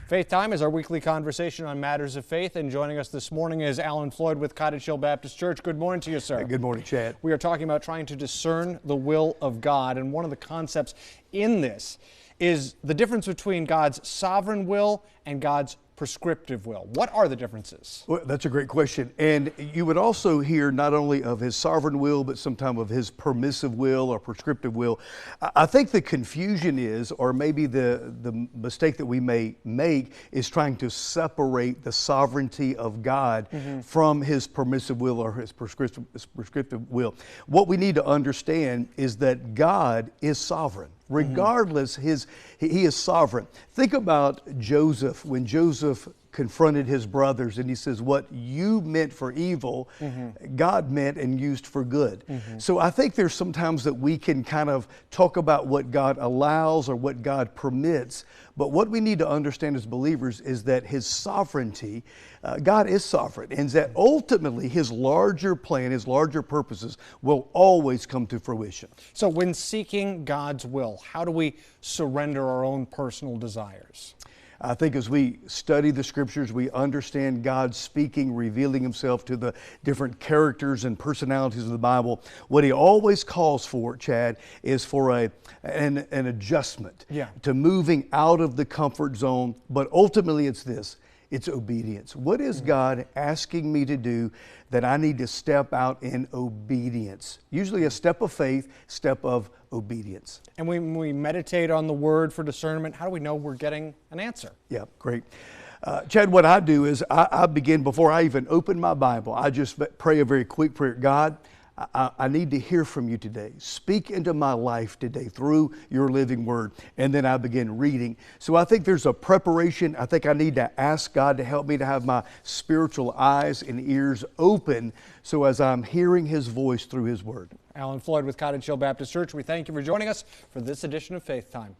Faith Time is our weekly conversation on matters of faith, and joining us this morning is Floyd with Cottage Hill Baptist Church. Good morning to you, sir. Good morning, Chad. We are talking about trying to discern the will of God, and one of the concepts in this is the difference between God's sovereign will and God's prescriptive will. What are the differences? Well, that's a great question. And you would also hear not only of his sovereign will, but sometimes of his permissive will or prescriptive will. I think the confusion is, or maybe the mistake that we may make, is trying to separate the sovereignty of God from his permissive will or his prescriptive will. What we need to understand is that God is sovereign. Regardless, he is sovereign. Think about Joseph, when Joseph confronted his brothers and he says, what you meant for evil, God meant and used for good. So I think there's sometimes that we can kind of talk about what God allows or what God permits, but what we need to understand as believers is that his sovereignty, God is sovereign, and that ultimately his larger plan, his larger purposes will always come to fruition. So when seeking God's will, how do we surrender our own personal desires? I think as we study the scriptures, we understand God speaking, revealing himself to the different characters and personalities of the Bible. What he always calls for, Chad, is for an adjustment to moving out of the comfort zone. But ultimately it's this. It's obedience. What is God asking me to do that I need to step out in obedience? Usually a step of faith, step of obedience. And when we meditate on the word for discernment, how do we know we're getting an answer? Yeah, great. Chad, what I do is I begin, before I even open my Bible, I just pray a very quick prayer. God, I need to hear from you today. Speak into my life today through your living word. And then I begin reading. So I think there's a preparation. I think I need to ask God to help me to have my spiritual eyes and ears open so as I'm hearing his voice through his word. Floyd with Cottage Hill Baptist Church, we thank you for joining us for this edition of Faith Time.